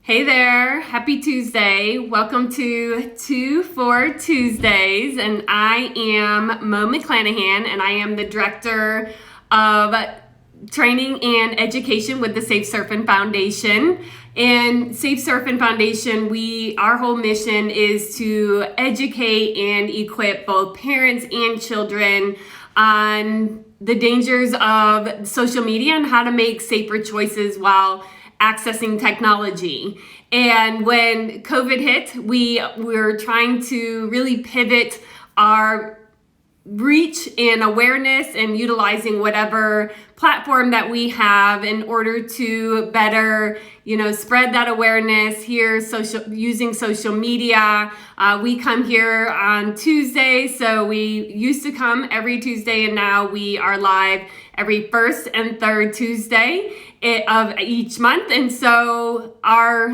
Hey there, happy Tuesday. Welcome to 2 for Tuesdays, and I am Mo McClanahan, and I am the Director of Training and Education with the Safe Surfing Foundation. And Safe Surfing Foundation, our whole mission is to educate and equip both parents and children on the dangers of social media and how to make safer choices while accessing technology. And when COVID hit, we were trying to really pivot our reach and awareness and utilizing whatever platform that we have in order to better, spread that awareness here, using social media. We come here on Tuesday, so we used to come every Tuesday, and now we are live every first and third Tuesday of each month. And so our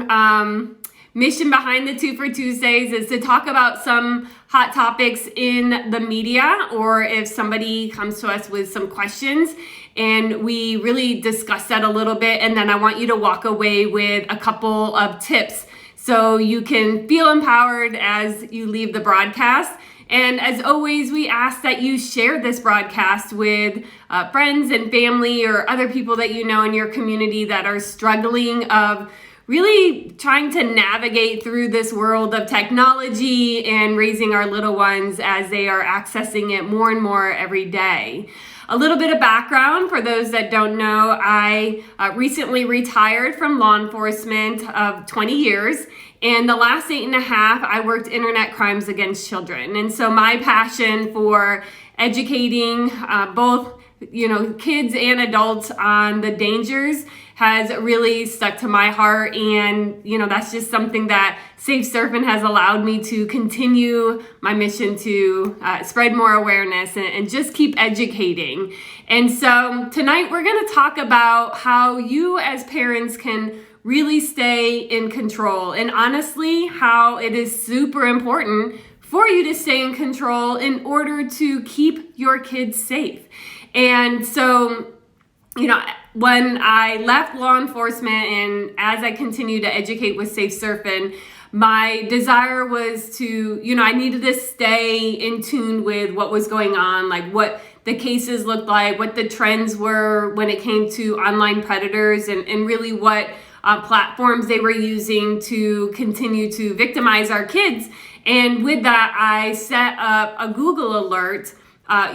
mission behind the 2 for Tuesdays is to talk about some hot topics in the media, or if somebody comes to us with some questions, and we really discuss that a little bit. And then I want you to walk away with a couple of tips so you can feel empowered as you leave the broadcast. And as always, we ask that you share this broadcast with friends and family or other people that you know in your community that are struggling of really trying to navigate through this world of technology and raising our little ones as they are accessing it more and more every day. A little bit of background for those that don't know, I recently retired from law enforcement of 20 years. And the last 8.5, I worked internet crimes against children. And so my passion for educating both kids and adults on the dangers has really stuck to my heart. And, that's just something that Safe Surfing has allowed me to continue my mission to spread more awareness and just keep educating. And so tonight we're going to talk about how you as parents can really stay in control, and honestly, how it is super important for you to stay in control in order to keep your kids safe. And so, when I left law enforcement and as I continue to educate with Safe Surfing, my desire was to, I needed to stay in tune with what was going on, like what the cases looked like, what the trends were when it came to online predators, and really what platforms they were using to continue to victimize our kids. And with that, I set up a Google alert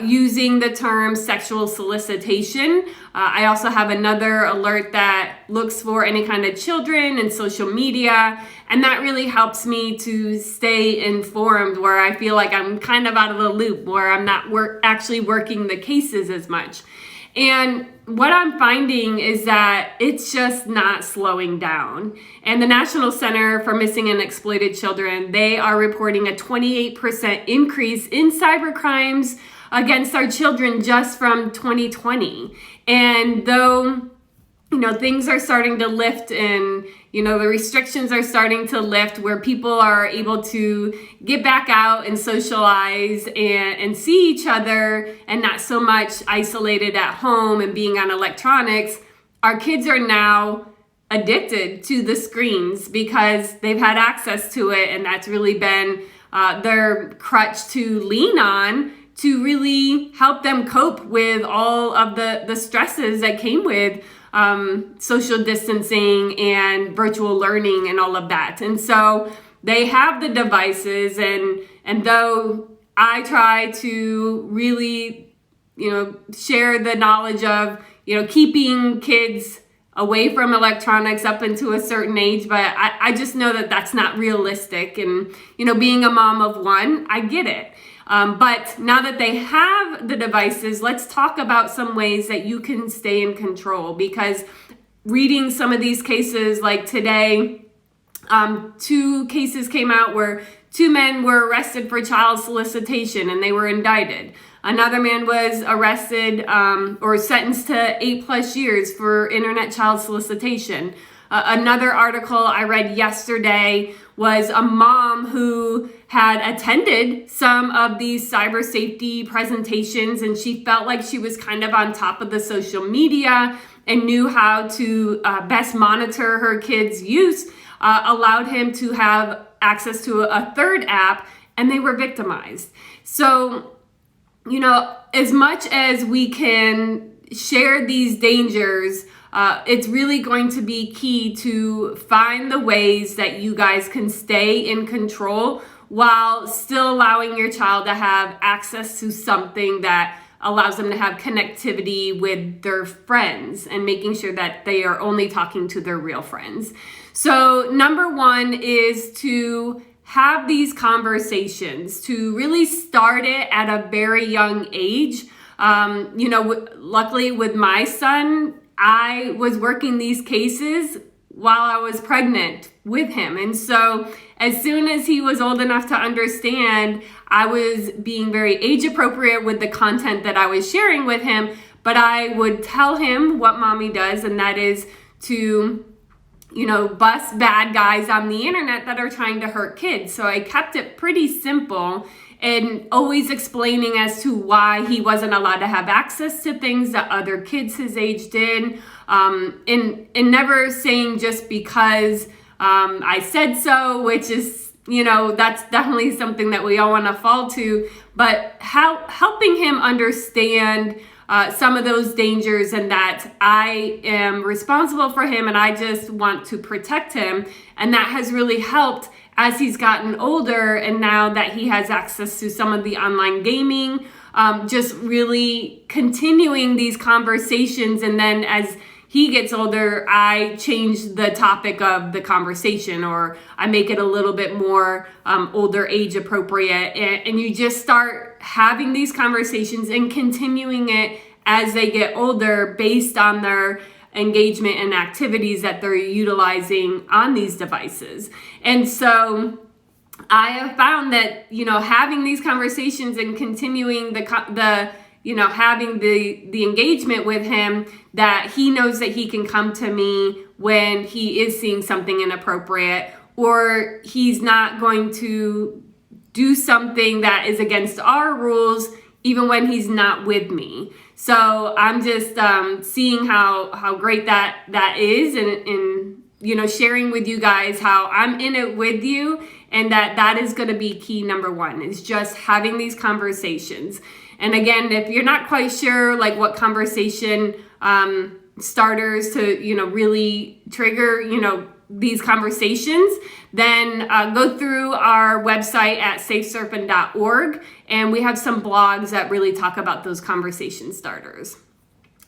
using the term sexual solicitation. I also have another alert that looks for any kind of children and social media. And that really helps me to stay informed, where I feel like I'm kind of out of the loop, where I'm not actually working the cases as much. And what I'm finding is that it's just not slowing down. And the National Center for Missing and Exploited Children, they are reporting a 28% increase in cyber crimes against our children just from 2020. And though, things are starting to lift and, the restrictions are starting to lift where people are able to get back out and socialize and see each other and not so much isolated at home and being on electronics, our kids are now addicted to the screens because they've had access to it, and that's really been their crutch to lean on to really help them cope with all of the stresses that came with social distancing and virtual learning and all of that. And so they have the devices, and though I try to really, share the knowledge of, keeping kids away from electronics up into a certain age, but I just know that that's not realistic. And, being a mom of one, I get it. But now that they have the devices, let's talk about some ways that you can stay in control. Because reading some of these cases, like today, 2 cases came out where 2 men were arrested for child solicitation and they were indicted. Another man was arrested or sentenced to 8+ years for internet child solicitation. Another article I read yesterday was a mom who had attended some of these cyber safety presentations, and she felt like she was kind of on top of the social media and knew how to best monitor her kids' use, allowed him to have access to a third app, and they were victimized. So, as much as we can share these dangers, it's really going to be key to find the ways that you guys can stay in control while still allowing your child to have access to something that allows them to have connectivity with their friends and making sure that they are only talking to their real friends. So number one is to have these conversations, to really start it at a very young age. Luckily with my son, I was working these cases while I was pregnant with him. And so as soon as he was old enough to understand, I was being very age appropriate with the content that I was sharing with him, but I would tell him what mommy does, and that is to, bust bad guys on the internet that are trying to hurt kids. So I kept it pretty simple and always explaining as to why he wasn't allowed to have access to things that other kids his age did. And never saying just because I said so, which is, that's definitely something that we all want to fall to, but helping him understand some of those dangers, and that I am responsible for him and I just want to protect him. And that has really helped as he's gotten older, and now that he has access to some of the online gaming, just really continuing these conversations. And then as he gets older, I change the topic of the conversation, or I make it a little bit more older age appropriate. And you just start having these conversations and continuing it as they get older based on their engagement and activities that they're utilizing on these devices. And so I have found that, having these conversations and continuing having the engagement with him, that he knows that he can come to me when he is seeing something inappropriate, or he's not going to do something that is against our rules even when he's not with me. So I'm just seeing how great that is, and sharing with you guys how I'm in it with you, and that is going to be key number one, is just having these conversations. And again, if you're not quite sure what conversation starters to really trigger these conversations, then go through our website at safesurfing.org, and we have some blogs that really talk about those conversation starters.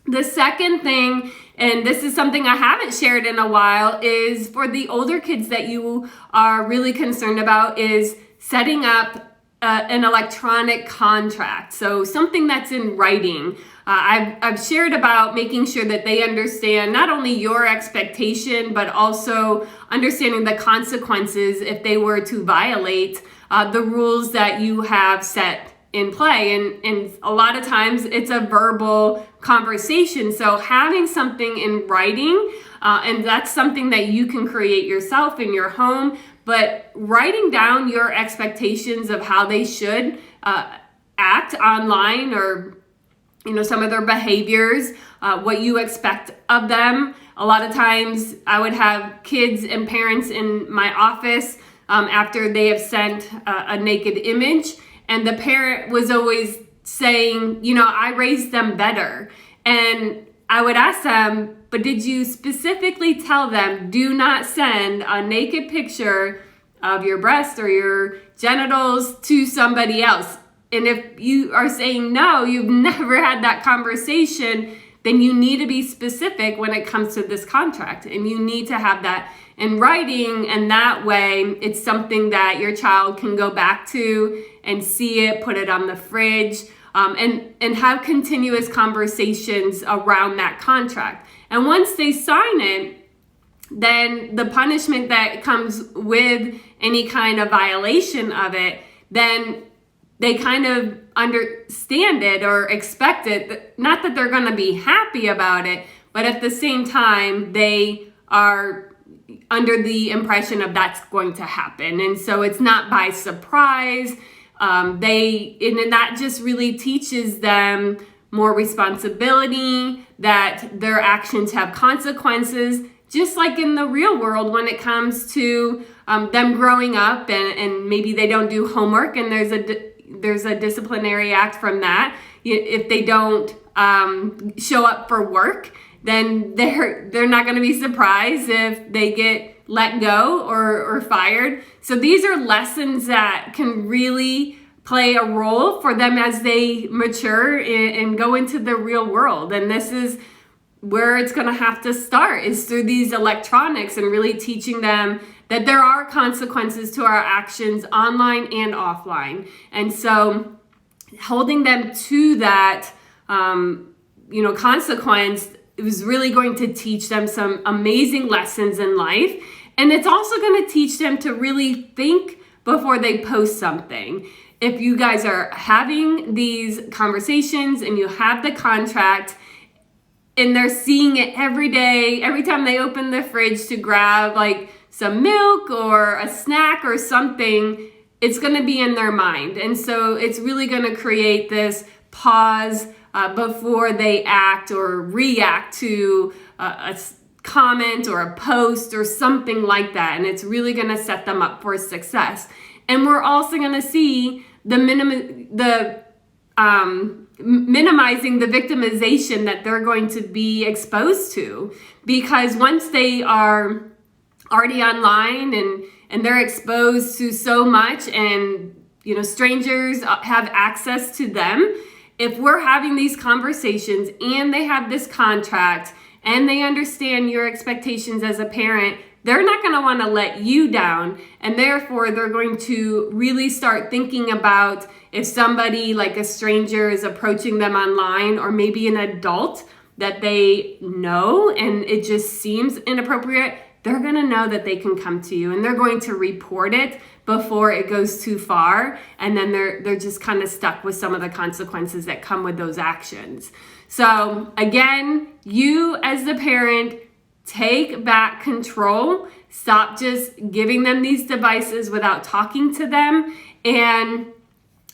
The second thing, and this is something I haven't shared in a while, is for the older kids that you are really concerned about, is setting up an electronic contract. So something that's in writing. I've shared about making sure that they understand not only your expectation, but also understanding the consequences if they were to violate the rules that you have set in play. And a lot of times it's a verbal conversation. So having something in writing, and that's something that you can create yourself in your home, but writing down your expectations of how they should act online, or some of their behaviors, what you expect of them. A lot of times I would have kids and parents in my office after they have sent a naked image, and the parent was always saying, I raised them better. And I would ask them, but did you specifically tell them, do not send a naked picture of your breast or your genitals to somebody else? And if you are saying no, you've never had that conversation, then you need to be specific when it comes to this contract. And you need to have that in writing, and that way it's something that your child can go back to and see it, put it on the fridge, and have continuous conversations around that contract. And once they sign it, then the punishment that comes with any kind of violation of it, then they kind of understand it or expect it. Not that they're going to be happy about it, but at the same time, they are under the impression of that's going to happen. And so it's not by surprise. And that just really teaches them more responsibility, that their actions have consequences, just like in the real world when it comes to them growing up and maybe they don't do homework and there's a disciplinary act from that. If they don't show up for work, then they're not going to be surprised if they get let go or fired. So these are lessons that can really play a role for them as they mature and go into the real world. And this is where it's going to have to start, is through these electronics and really teaching them that there are consequences to our actions online and offline. And so holding them to that, consequence is really going to teach them some amazing lessons in life. And it's also going to teach them to really think before they post something. If you guys are having these conversations and you have the contract and they're seeing it every day, every time they open the fridge to grab like some milk or a snack or something, it's going to be in their mind. And so it's really going to create this pause before they act or react to a comment or a post or something like that. And it's really going to set them up for success. And we're also going to see minimizing the victimization that they're going to be exposed to, because once they are already online and they're exposed to so much and strangers have access to them, if we're having these conversations and they have this contract and they understand your expectations as a parent, they're not going to want to let you down. And therefore, they're going to really start thinking about if somebody like a stranger is approaching them online, or maybe an adult that they know and it just seems inappropriate, they're going to know that they can come to you and they're going to report it before it goes too far. And then they're just kind of stuck with some of the consequences that come with those actions. So again, you as the parent, take back control. Stop just giving them these devices without talking to them, and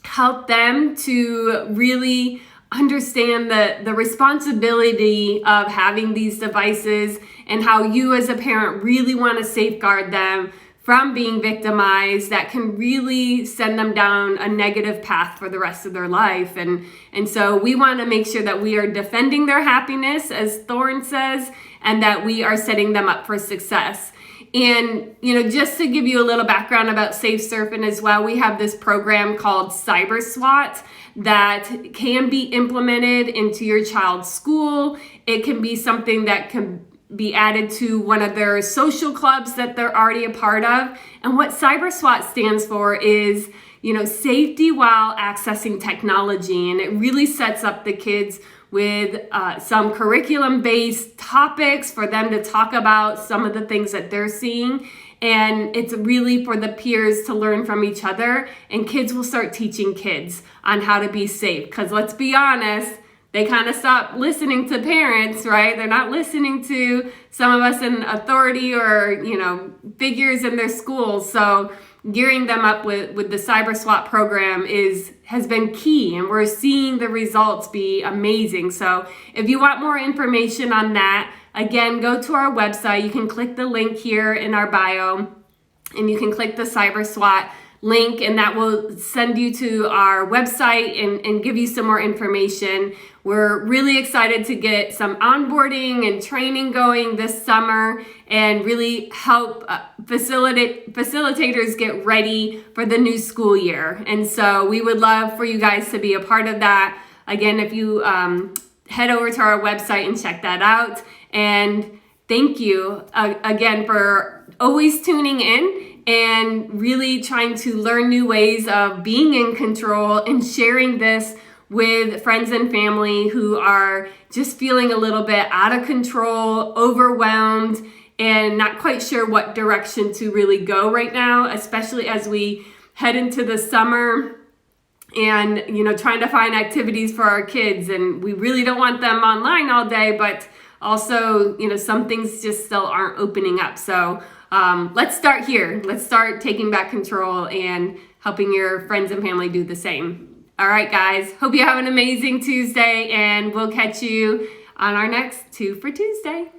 help them to really understand the responsibility of having these devices and how you as a parent really want to safeguard them from being victimized. That can really send them down a negative path for the rest of their life. And so we want to make sure that we are defending their happiness, as Thorne says, and that we are setting them up for success. And, just to give you a little background about Safe Surfing as well, we have this program called Cyber SWAT that can be implemented into your child's school. It can be something that can be added to one of their social clubs that they're already a part of. And what Cyber SWAT stands for is, safety while accessing technology. And it really sets up the kids with some curriculum-based topics for them to talk about some of the things that they're seeing. And it's really for the peers to learn from each other. And kids will start teaching kids on how to be safe. Because let's be honest, they kind of stop listening to parents, right? They're not listening to some of us in authority or, figures in their schools. So gearing them up with the Cyber SWAT program has been key, and we're seeing the results be amazing. So if you want more information on that, again, go to our website. You can click the link here in our bio, and you can click the Cyber SWAT link, and that will send you to our website and give you some more information. We're really excited to get some onboarding and training going this summer and really help facilitators get ready for the new school year. And so we would love for you guys to be a part of that. Again, if you head over to our website and check that out. And thank you again for always tuning in and really trying to learn new ways of being in control and sharing this with friends and family who are just feeling a little bit out of control, overwhelmed, and not quite sure what direction to really go right now, especially as we head into the summer and, trying to find activities for our kids. And we really don't want them online all day, but also, some things just still aren't opening up. So let's start here. Let's start taking back control and helping your friends and family do the same. All right, guys. Hope you have an amazing Tuesday, and we'll catch you on our next 2 for Tuesday.